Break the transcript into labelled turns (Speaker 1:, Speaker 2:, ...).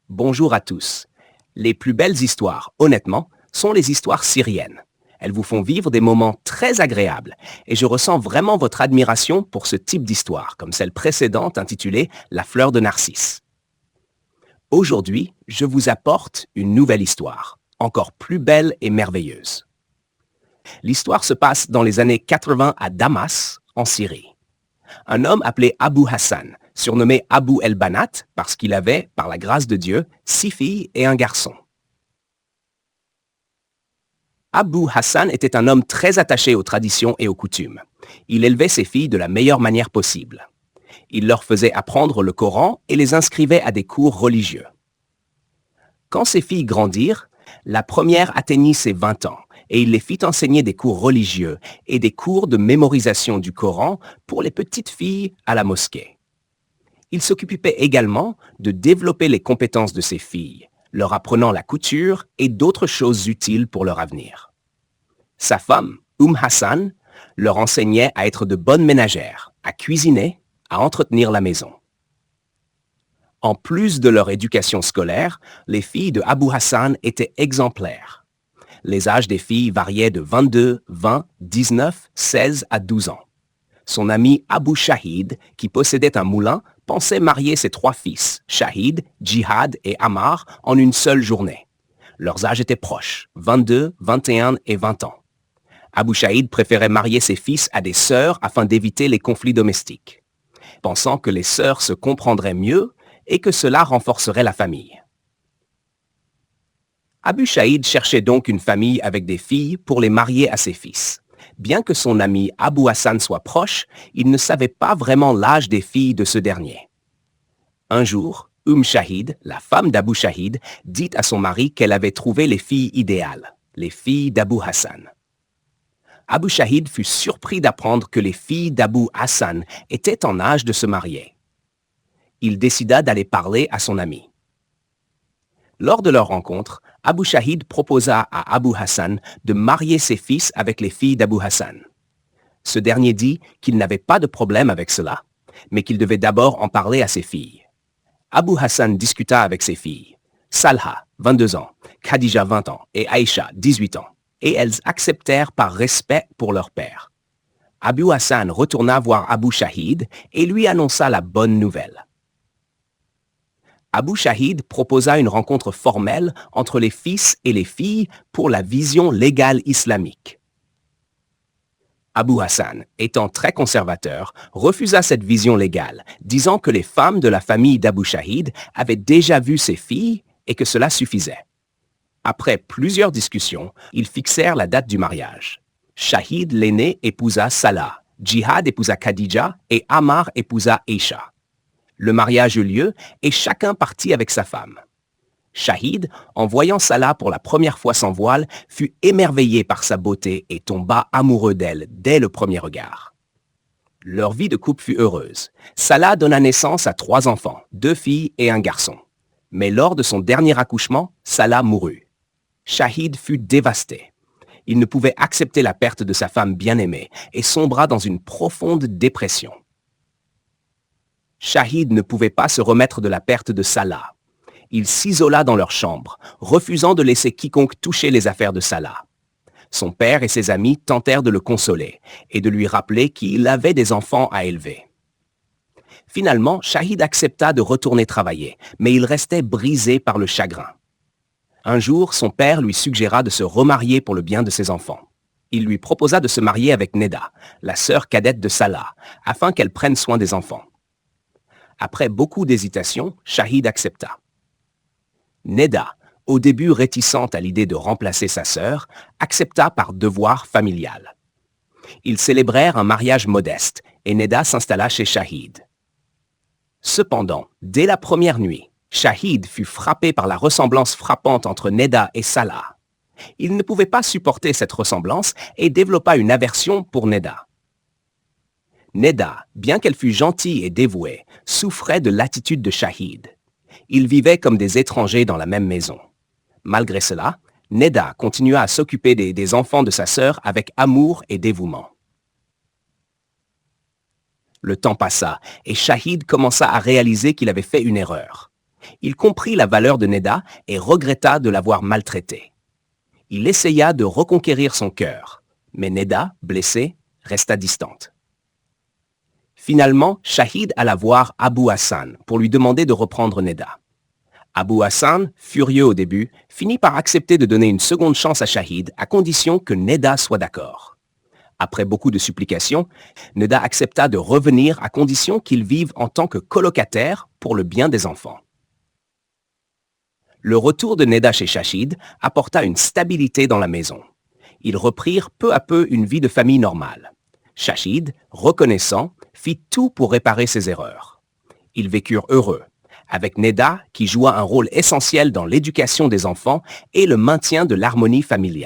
Speaker 1: Bonjour à tous. Les plus belles histoires, honnêtement, sont les histoires syriennes. Elles vous font vivre des moments très agréables et je ressens vraiment votre admiration pour ce type d'histoire, comme celle précédente intitulée La fleur de Narcisse. Aujourd'hui, je vous apporte une nouvelle histoire, encore plus belle et merveilleuse. L'histoire se passe dans les années 80 à Damas, en Syrie. Un homme appelé Abu Hassan, surnommé Abu el-Banat parce qu'il avait, par la grâce de Dieu, 6 filles et un garçon. Abu Hassan était un homme très attaché aux traditions et aux coutumes. Il élevait ses filles de la meilleure manière possible. Il leur faisait apprendre le Coran et les inscrivait à des cours religieux. Quand ses filles grandirent, la première atteignit ses 20 ans et il les fit enseigner des cours religieux et des cours de mémorisation du Coran pour les petites filles à la mosquée. Il s'occupait également de développer les compétences de ses filles, leur apprenant la couture et d'autres choses utiles pour leur avenir. Sa femme, Hassan, leur enseignait à être de bonnes ménagères, à cuisiner, à entretenir la maison. En plus de leur éducation scolaire, les filles de Abu Hassan étaient exemplaires. Les âges des filles variaient de 22, 20, 19, 16 à 12 ans. Son ami Abu Shahid, qui possédait un moulin, pensait marier ses 3 fils, Shahid, Jihad et Ammar, en une seule journée. Leurs âges étaient proches, 22, 21 et 20 ans. Abu Shahid préférait marier ses fils à des sœurs afin d'éviter les conflits domestiques, pensant que les sœurs se comprendraient mieux et que cela renforcerait la famille. Abu Shahid cherchait donc une famille avec des filles pour les marier à ses fils. Bien que son ami Abu Hassan soit proche, il ne savait pas vraiment l'âge des filles de ce dernier. Un jour, Shahid, la femme d'Abu Shahid, dit à son mari qu'elle avait trouvé les filles idéales, les filles d'Abu Hassan. Abu Shahid fut surpris d'apprendre que les filles d'Abu Hassan étaient en âge de se marier. Il décida d'aller parler à son ami. Lors de leur rencontre, Abu Shahid proposa à Abu Hassan de marier ses fils avec les filles d'Abu Hassan. Ce dernier dit qu'il n'avait pas de problème avec cela, mais qu'il devait d'abord en parler à ses filles. Abu Hassan discuta avec ses filles, Salha, 22 ans, Khadija, 20 ans, et Aïcha, 18 ans, et elles acceptèrent par respect pour leur père. Abu Hassan retourna voir Abu Shahid et lui annonça la bonne nouvelle. Abu Shahid proposa une rencontre formelle entre les fils et les filles pour la vision légale islamique. Abu Hassan, étant très conservateur, refusa cette vision légale, disant que les femmes de la famille d'Abu Shahid avaient déjà vu ses filles et que cela suffisait. Après plusieurs discussions, ils fixèrent la date du mariage. Shahid l'aîné épousa Salah, Jihad épousa Khadija et Ammar épousa Aïcha. Le mariage eut lieu et chacun partit avec sa femme. Shahid, en voyant Salah pour la première fois sans voile, fut émerveillé par sa beauté et tomba amoureux d'elle dès le premier regard. Leur vie de couple fut heureuse. Salah donna naissance à 3 enfants, 2 filles et un garçon. Mais lors de son dernier accouchement, Salah mourut. Shahid fut dévasté. Il ne pouvait accepter la perte de sa femme bien-aimée et sombra dans une profonde dépression. Shahid ne pouvait pas se remettre de la perte de Salah. Il s'isola dans leur chambre, refusant de laisser quiconque toucher les affaires de Salah. Son père et ses amis tentèrent de le consoler et de lui rappeler qu'il avait des enfants à élever. Finalement, Shahid accepta de retourner travailler, mais il restait brisé par le chagrin. Un jour, son père lui suggéra de se remarier pour le bien de ses enfants. Il lui proposa de se marier avec Neda, la sœur cadette de Salah, afin qu'elle prenne soin des enfants. Après beaucoup d'hésitation, Shahid accepta. Neda, au début réticente à l'idée de remplacer sa sœur, accepta par devoir familial. Ils célébrèrent un mariage modeste et Neda s'installa chez Shahid. Cependant, dès la première nuit, Shahid fut frappé par la ressemblance frappante entre Neda et Salah. Il ne pouvait pas supporter cette ressemblance et développa une aversion pour Neda. Neda, bien qu'elle fût gentille et dévouée, souffrait de l'attitude de Shahid. Ils vivaient comme des étrangers dans la même maison. Malgré cela, Neda continua à s'occuper des enfants de sa sœur avec amour et dévouement. Le temps passa et Shahid commença à réaliser qu'il avait fait une erreur. Il comprit la valeur de Neda et regretta de l'avoir maltraitée. Il essaya de reconquérir son cœur, mais Neda, blessée, resta distante. Finalement, Shahid alla voir Abu Hassan pour lui demander de reprendre Neda. Abu Hassan, furieux au début, finit par accepter de donner une seconde chance à Shahid à condition que Neda soit d'accord. Après beaucoup de supplications, Neda accepta de revenir à condition qu'ils vivent en tant que colocataires pour le bien des enfants. Le retour de Neda chez Shahid apporta une stabilité dans la maison. Ils reprirent peu à peu une vie de famille normale. Shahid, reconnaissant, fit tout pour réparer ses erreurs. Ils vécurent heureux, avec Neda qui joua un rôle essentiel dans l'éducation des enfants et le maintien de l'harmonie familiale.